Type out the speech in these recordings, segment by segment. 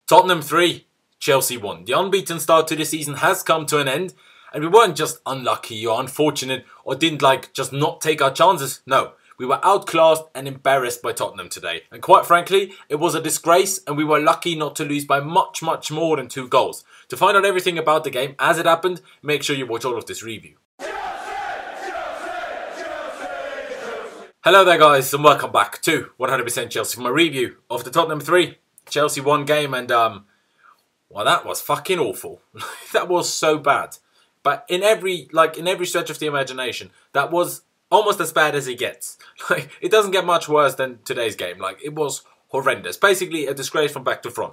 Tottenham 3, Chelsea 1. The unbeaten start to the season has come to an end, and we weren't just unlucky or unfortunate or didn't just not take our chances. No, we were outclassed and embarrassed by Tottenham today. And quite frankly, it was a disgrace, and we were lucky not to lose by much more than 2 goals. To find out everything about the game as it happened, make sure you watch all of this review. Hello there guys, and welcome back to 100% Chelsea for my review of the Tottenham 3, Chelsea 1 game, and well, that was fucking awful. That was so bad. But in every stretch of the imagination, that was almost as bad as it gets. It doesn't get much worse than today's game. It was horrendous. Basically a disgrace from back to front.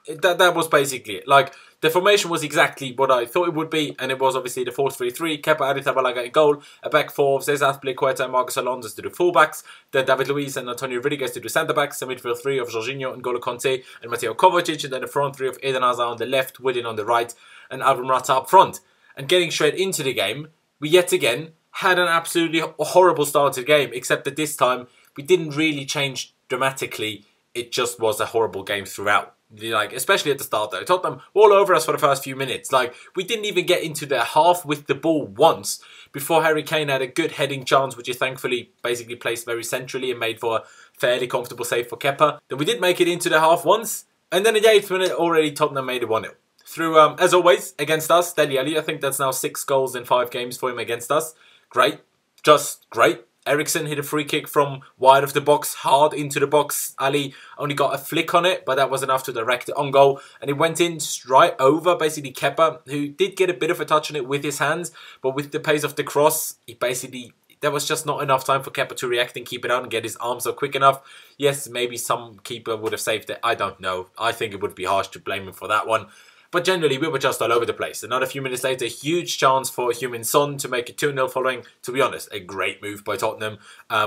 That was basically it. The formation was exactly what I thought it would be, and it was obviously the 4-3-3, Kepa Arrizabalaga in goal, a back four of Cesar Azpilicueta and Marcos Alonso to do fullbacks, then David Luiz and Antonio Rudiger to do centre-backs, a midfield 3 of Jorginho and N'Golo Kanté and Mateo Kovacic, and then the front 3 of Eden Hazard on the left, Willian on the right, and Alvaro Morata up front. And getting straight into the game, we yet again had an absolutely horrible start to the game, except that this time we didn't really change dramatically. It just was a horrible game throughout. Especially at the start though. Tottenham all over us for the first few minutes. We didn't even get into their half with the ball once before Harry Kane had a good heading chance, which he thankfully basically placed very centrally and made for a fairly comfortable save for Kepa. Then we did make it into the half once, and then in the 8th minute already Tottenham made it 1-0. Through, as always, against us, Dele Alli. I think that's now 6 goals in 5 games for him against us. Great. Just great. Eriksen hit a free kick from wide of the box, hard into the box. Ali only got a flick on it, but that was enough to direct it on goal. And it went in right over, basically, Kepa, who did get a bit of a touch on it with his hands. But with the pace of the cross, there was just not enough time for Kepa to react and keep it out and get his arms up quick enough. Yes, maybe some keeper would have saved it. I don't know. I think it would be harsh to blame him for that one. But generally, we were just all over the place. Another few minutes later, a huge chance for Heung-min Son to make it 2-0 following, to be honest, a great move by Tottenham,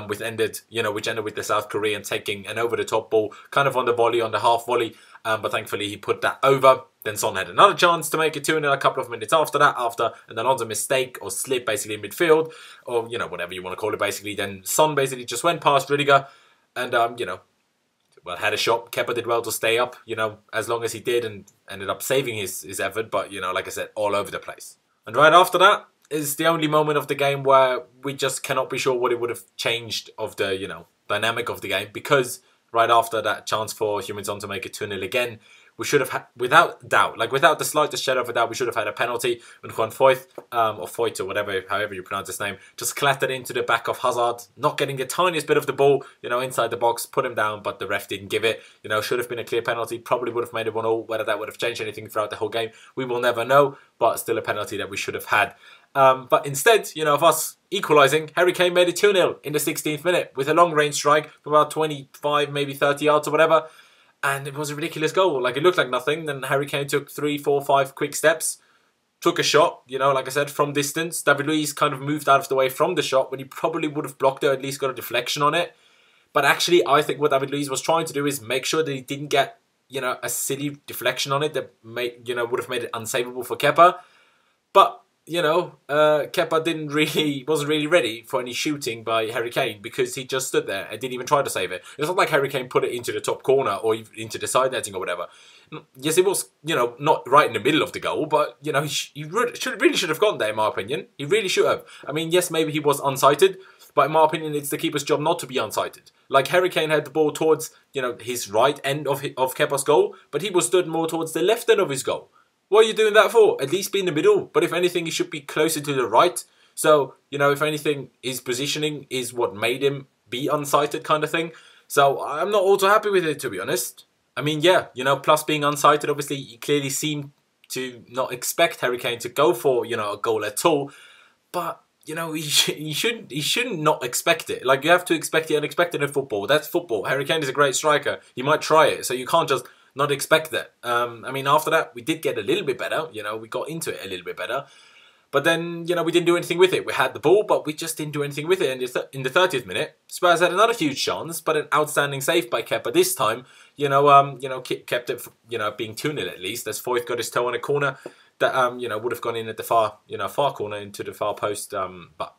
which ended with the South Korean taking an over-the-top ball, kind of on the volley, on the half volley, but thankfully he put that over. Then Son had another chance to make it 2-0 a couple of minutes after that, after an Alonso mistake or slip basically in midfield, or, whatever you want to call it basically. Then Son basically just went past Rudiger and, well, had a shot. Kepa did well to stay up, as long as he did, and ended up saving his effort. But, like I said, all over the place. And right after that is the only moment of the game where we just cannot be sure what it would have changed of the, dynamic of the game. Because right after that chance for Heung-min Son to make it 2-0 again, we should have had, without doubt, without the slightest shadow of a doubt, we should have had a penalty when Juan Foyth, or Foyt, or whatever, however you pronounce his name, just clattered into the back of Hazard, not getting the tiniest bit of the ball, inside the box, put him down, but the ref didn't give it. Should have been a clear penalty, probably would have made it 1-0. Whether that would have changed anything throughout the whole game, we will never know, but still a penalty that we should have had. But instead, of us equalising, Harry Kane made it 2-0 in the 16th minute with a long-range strike from about 25, maybe 30 yards or whatever. And it was a ridiculous goal. It looked like nothing. Then Harry Kane took 3, 4, 5 quick steps. Took a shot, like I said, from distance. David Luiz kind of moved out of the way from the shot when he probably would have blocked it or at least got a deflection on it. But actually, I think what David Luiz was trying to do is make sure that he didn't get, a silly deflection on it that would have made it unsavable for Kepa. But Kepa wasn't really ready for any shooting by Harry Kane because he just stood there and didn't even try to save it. It's not like Harry Kane put it into the top corner or into the side netting or whatever. Yes, it was, not right in the middle of the goal, but, he really should have gone there, in my opinion. He really should have. I mean, yes, maybe he was unsighted, but in my opinion, it's the keeper's job not to be unsighted. Harry Kane had the ball towards, his right end of Kepa's goal, but he was stood more towards the left end of his goal. What are you doing that for? At least be in the middle. But if anything, he should be closer to the right. So, if anything, his positioning is what made him be unsighted kind of thing. So, I'm not all too happy with it, to be honest. I mean, yeah, plus being unsighted, obviously, you clearly seem to not expect Harry Kane to go for, a goal at all. But, he shouldn't not expect it. You have to expect the unexpected in football. That's football. Harry Kane is a great striker. He might try it. So, you can't just not expect that. I mean, after that, we did get a little bit better. We got into it a little bit better. But then, we didn't do anything with it. We had the ball, but we just didn't do anything with it. And in the 30th minute, Spurs had another huge chance, but an outstanding save by Kepa this time. Kept it, being 2-0 at least, as Foyth got his toe on a corner that, would have gone in at the far corner into the far post. But,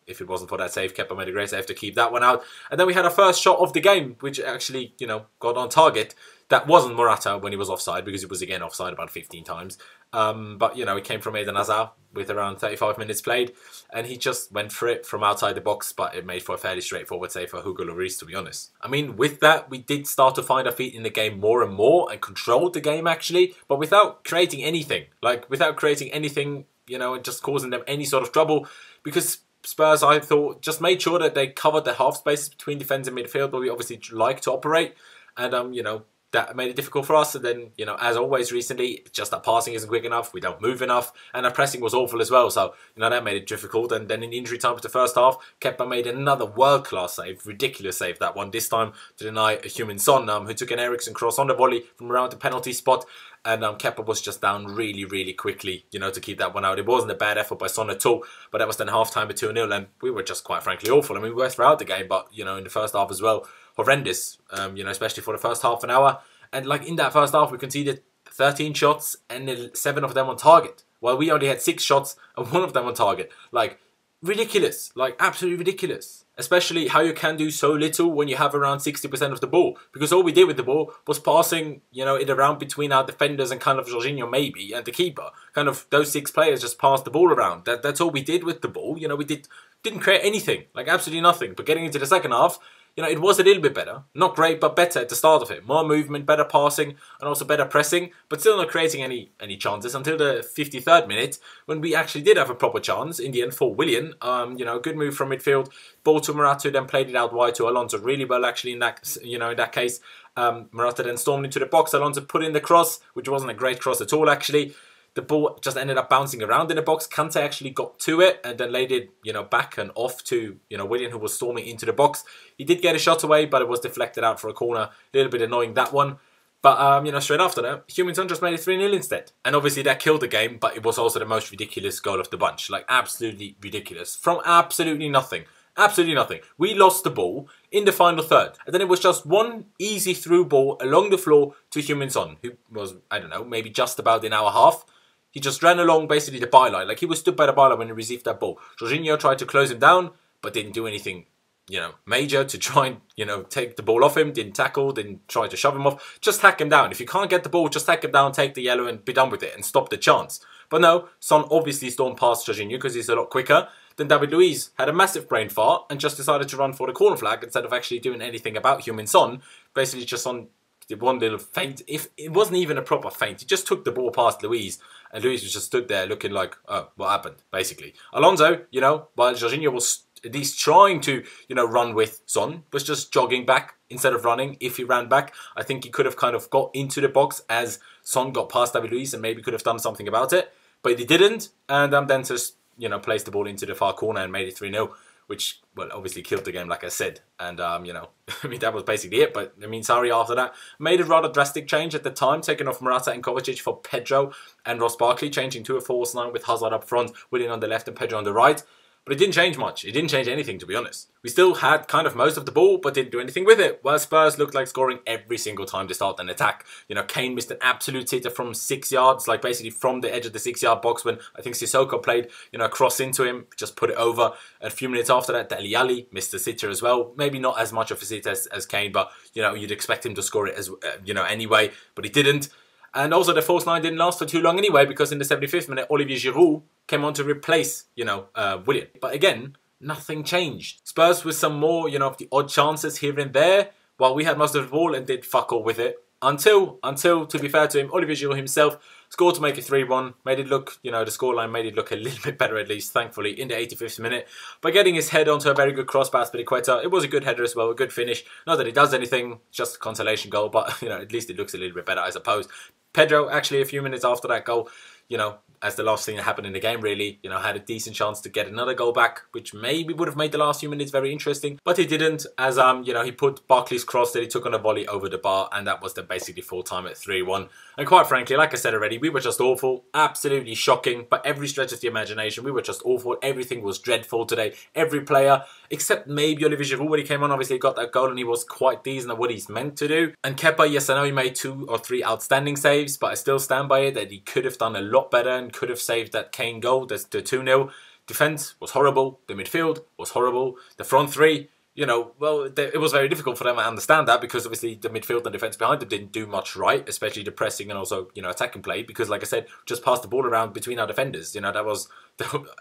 if it wasn't for that save, Kepa made a great save to keep that one out. And then we had our first shot of the game, which actually, got on target. That wasn't Morata when he was offside, because he was again offside about 15 times. But, you know, he came from Eden Hazard with around 35 minutes played, and he just went for it from outside the box, but it made for a fairly straightforward save for Hugo Lloris, to be honest. I mean, with that, we did start to find our feet in the game more and more, and controlled the game, actually, but without creating anything. Like, without creating anything, you know, and just causing them any sort of trouble, because Spurs, I thought, just made sure that they covered the half spaces between defence and midfield, where we obviously like to operate, and, you know, that made it difficult for us. And then, you know, as always recently, just that passing isn't quick enough. We don't move enough. And our pressing was awful as well. So, you know, that made it difficult. And then in injury time for the first half, Kepa made another world-class save. Ridiculous save, that one. This time to deny a human Son, who took an Eriksen cross on the volley from around the penalty spot. And Kepa was just down really, really quickly, you know, to keep that one out. It wasn't a bad effort by Son at all, but that was then half-time at 2-0, and we were just quite frankly awful. I mean, we were throughout the game, but, you know, in the first half as well, horrendous, you know, especially for the first half an hour. And, like, in that first half, we conceded 13 shots and 7 of them on target, while we only had 6 shots and 1 of them on target. Like, ridiculous. Like, absolutely ridiculous. Especially how you can do so little when you have around 60% of the ball. Because all we did with the ball was passing, you know, it around between our defenders and kind of Jorginho maybe, and the keeper. Kind of those 6 players just passed the ball around. That's all we did with the ball. You know, we didn't create anything. Like, absolutely nothing. But getting into the second half, you know, it was a little bit better. Not great, but better at the start of it. More movement, better passing, and also better pressing, but still not creating any chances until the 53rd minute, when we actually did have a proper chance in the end for Willian. You know, good move from midfield. Ball to Morata, then played it out wide to Alonso really well, actually, in that, you know, in that case. Morata then stormed into the box. Alonso put in the cross, which wasn't a great cross at all, actually. The ball just ended up bouncing around in the box. Kante actually got to it and then laid it, you know, back and off to, you know, Willian, who was storming into the box. He did get a shot away, but it was deflected out for a corner. A little bit annoying, that one. But, you know, straight after that, Huminson just made it 3-0 instead. And obviously that killed the game, but it was also the most ridiculous goal of the bunch. Like, absolutely ridiculous. From absolutely nothing. Absolutely nothing. We lost the ball in the final third. And then it was just one easy through ball along the floor to Huminson, who was, I don't know, maybe just about in our half. He just ran along basically the byline. Like, he was stood by the byline when he received that ball. Jorginho tried to close him down, but didn't do anything, you know, major to try and, you know, take the ball off him. Didn't tackle, didn't try to shove him off. Just hack him down. If you can't get the ball, just hack him down, take the yellow and be done with it and stop the chance. But no, Son obviously stormed past Jorginho because he's a lot quicker. Then David Luiz had a massive brain fart and just decided to run for the corner flag instead of actually doing anything about Heung-min Son. Basically just on did one little feint. If it wasn't even a proper feint, he just took the ball past Luiz, and Luiz was just stood there looking like, oh, what happened, basically. Alonso, you know, while Jorginho was at least trying to, you know, run with Son, was just jogging back instead of running. If he ran back, I think he could have kind of got into the box as Son got past David Luiz and maybe could have done something about it. But he didn't, and then just, you know, placed the ball into the far corner and made it 3-0. Which, well, obviously killed the game, like I said. And, you know, I mean, that was basically it. But, I mean, Sarri, after that, made a rather drastic change at the time, taking off Morata and Kovacic for Pedro and Ross Barkley, changing to a false 9 with Hazard up front, Willian on the left and Pedro on the right. But it didn't change much. It didn't change anything, to be honest. We still had kind of most of the ball, but didn't do anything with it. While Spurs looked like scoring every single time they start an attack. You know, Kane missed an absolute sitter from 6 yards, like basically from the edge of the 6-yard box when I think Sissoko played, you know, a cross into him, just put it over. A few minutes after that, Dele Alli missed a sitter as well. Maybe not as much of a sitter as Kane, but, you know, you'd expect him to score it as, you know, anyway, but he didn't. And also the false 9 didn't last for too long anyway, because in the 75th minute, Olivier Giroud came on to replace, you know, Willian. But again, nothing changed. Spurs with some more, you know, of the odd chances here and there, while we had most of the ball and did fuck all with it. Until, to be fair to him, Olivier Giroud himself scored to make it 3-1. Made it look, you know, the scoreline made it look a little bit better, at least, thankfully, in the 85th minute. By getting his head onto a very good cross pass by Quetta. It was a good header as well, a good finish. Not that it does anything, just a consolation goal, but, you know, at least it looks a little bit better, I suppose. Pedro, actually, a few minutes after that goal, you know, as the last thing that happened in the game, really, you know, had a decent chance to get another goal back, which maybe would have made the last few minutes very interesting, but he didn't, as, you know, he put Barkley's cross that he took on a volley over the bar, and that was then basically full time at 3-1. And quite frankly, like I said already, we were just awful, absolutely shocking, but every stretch of the imagination, we were just awful. Everything was dreadful today. Every player, except maybe Olivier Giroud when he came on, obviously got that goal and he was quite decent at what he's meant to do. And Kepa, yes, I know he made 2 or 3 outstanding saves, but I still stand by it that he could have done a lot better and could have saved that Kane goal, that's the 2-0. Defence was horrible. The midfield was horrible. The front 3, you know, well, it was very difficult for them. I understand that, because obviously the midfield and defence behind them didn't do much right, especially the pressing and also, you know, attacking play. Because, like I said, just pass the ball around between our defenders. You know, that was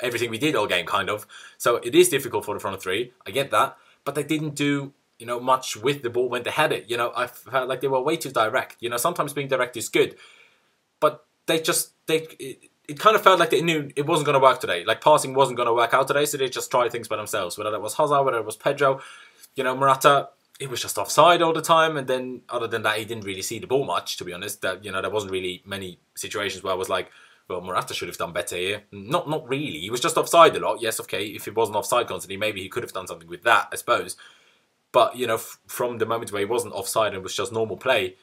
everything we did all game, kind of. So it is difficult for the front three. I get that, but they didn't do, you know, much with the ball when they had it. You know, I felt like they were way too direct. You know, sometimes being direct is good, but it kind of felt like they knew it wasn't going to work today. Like, passing wasn't going to work out today, so they just tried things by themselves. Whether that was Hazard, whether it was Pedro, you know, Morata, it was just offside all the time. And then, other than that, he didn't really see the ball much, to be honest. That, you know, there wasn't really many situations where I was like, well, Morata should have done better here. Not really. He was just offside a lot. Yes, okay, if it wasn't offside constantly, maybe he could have done something with that, I suppose. But, you know, from the moment where he wasn't offside and was just normal play,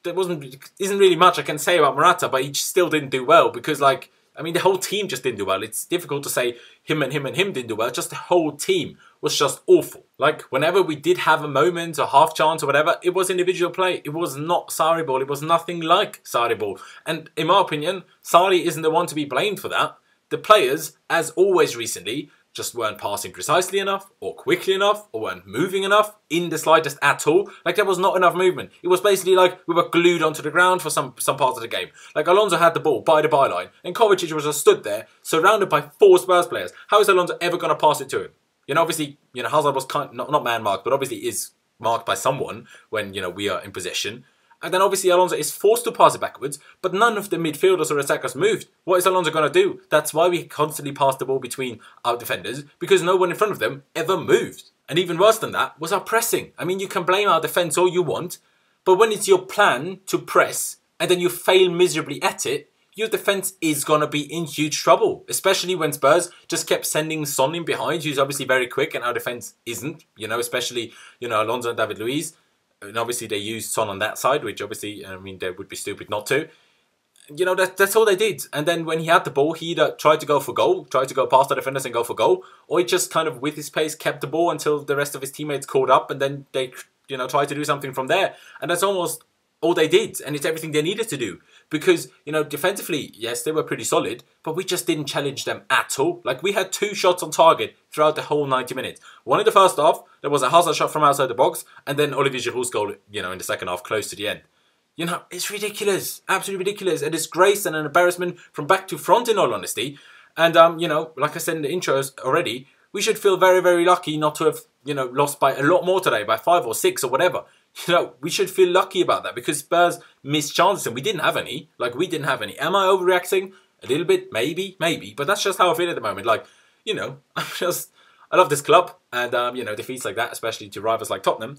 there isn't really much I can say about Morata, but he still didn't do well, because, like, I mean, the whole team just didn't do well. It's difficult to say him and him didn't do well. Just the whole team was just awful. Like, whenever we did have a moment, a half chance or whatever, it was individual play. It was not Sarri ball. It was nothing like Sarri ball. And in my opinion, Sarri isn't the one to be blamed for that. The players, as always recently, just weren't passing precisely enough, or quickly enough, or weren't moving enough in the slightest at all. Like, there was not enough movement. It was basically like we were glued onto the ground for some parts of the game. Like, Alonso had the ball by the byline, and Kovacic was just stood there, surrounded by 4 Spurs players. How is Alonso ever going to pass it to him? You know, obviously, you know, Hazard was not man-marked, but obviously is marked by someone when, you know, we are in possession. And then obviously Alonso is forced to pass it backwards, but none of the midfielders or attackers moved. What is Alonso going to do? That's why we constantly pass the ball between our defenders, because no one in front of them ever moved. And even worse than that was our pressing. I mean, you can blame our defence all you want, but when it's your plan to press and then you fail miserably at it, your defence is going to be in huge trouble. Especially when Spurs just kept sending Son in behind, who's obviously very quick, and our defence isn't. You know, especially, you know, Alonso and David Luiz. And obviously they used Son on that side, which obviously, I mean, they would be stupid not to. You know, that's all they did. And then when he had the ball, he either tried to go for goal, tried to go past the defenders and go for goal, or he just kind of, with his pace, kept the ball until the rest of his teammates caught up, and then they, you know, tried to do something from there. And that's almost all they did, and it's everything they needed to do. Because, you know, defensively, yes, they were pretty solid, but we just didn't challenge them at all. Like, we had 2 shots on target throughout the whole 90 minutes. One in the first half, there was a Hazard shot from outside the box, and then Olivier Giroud's goal, you know, in the second half, close to the end. You know, it's ridiculous. Absolutely ridiculous. A disgrace and an embarrassment from back to front, in all honesty. And, you know, like I said in the intros already, we should feel very, very lucky not to have, you know, lost by a lot more today, by 5 or 6 or whatever. You know, we should feel lucky about that, because Spurs missed chances and we didn't have any. Like, we didn't have any. Am I overreacting? A little bit? Maybe. But that's just how I feel at the moment. Like, you know, I love this club, and, you know, defeats like that, especially to rivals like Tottenham,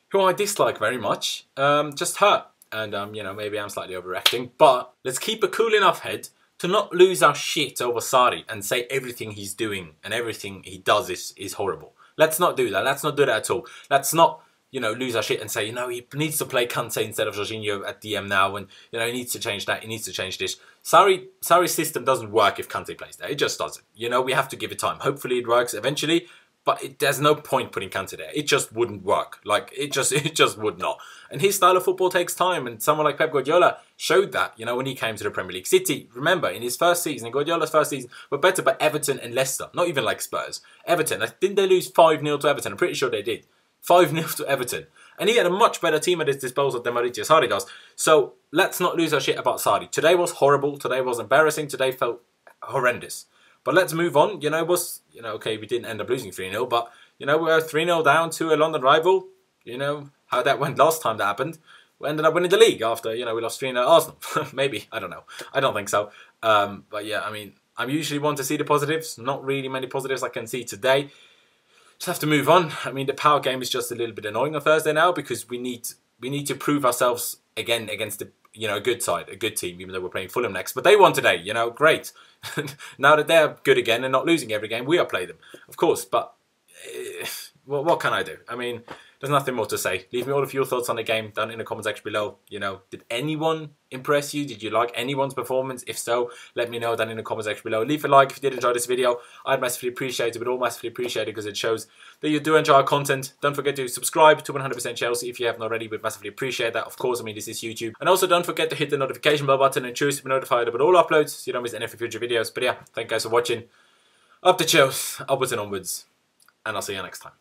who I dislike very much, just hurt. And, you know, maybe I'm slightly overreacting, but let's keep a cool enough head to not lose our shit over Sarri and say everything he's doing and everything he does is horrible. Let's not do that. Let's not do that at all. Let's not, you know, lose our shit and say, you know, he needs to play Kante instead of Jorginho at DM now, and, you know, he needs to change that, he needs to change this. Sarri's system doesn't work if Kante plays there. It just doesn't. You know, we have to give it time. Hopefully it works eventually, but there's no point putting Kante there. It just wouldn't work. Like, it just would not. And his style of football takes time, and someone like Pep Guardiola showed that, you know, when he came to the Premier League. City, remember, in his first season, in Guardiola's first season, were better by Everton and Leicester. Not even like Spurs. Everton, didn't they lose 5-0 to Everton? I'm pretty sure they did. 5-0 to Everton. And he had a much better team at his disposal than Maurizio Sarri does. So let's not lose our shit about Sarri. Today was horrible. Today was embarrassing. Today felt horrendous. But let's move on. You know, okay, we didn't end up losing 3-0, but, you know, we were 3-0 down to a London rival. You know how that went last time that happened. We ended up winning the league after, you know, we lost 3-0 at Arsenal. Maybe. I don't know. I don't think so. But yeah, I mean, I'm usually one to see the positives. Not really many positives I can see today. Just have to move on. I mean, the power game is just a little bit annoying on Thursday now, because we need to prove ourselves again against the, you know, a good side, a good team, even though we're playing Fulham next. But they won today, you know, great. Now that they're good again and not losing every game, we'll play them, of course. But well, what can I do? I mean, there's nothing more to say. Leave me all of your thoughts on the game down in the comment section below. You know, did anyone impress you? Did you like anyone's performance? If so, let me know down in the comment section below. Leave a like if you did enjoy this video. I'd massively appreciate it, but all massively appreciate it because it shows that you do enjoy our content. Don't forget to subscribe to 100% Chelsea if you haven't already. We'd massively appreciate that. Of course, I mean, this is YouTube. And also don't forget to hit the notification bell button and choose to be notified about all uploads so you don't miss any future videos. But yeah, thank you guys for watching. Up the Chelsea, upwards and onwards. And I'll see you next time.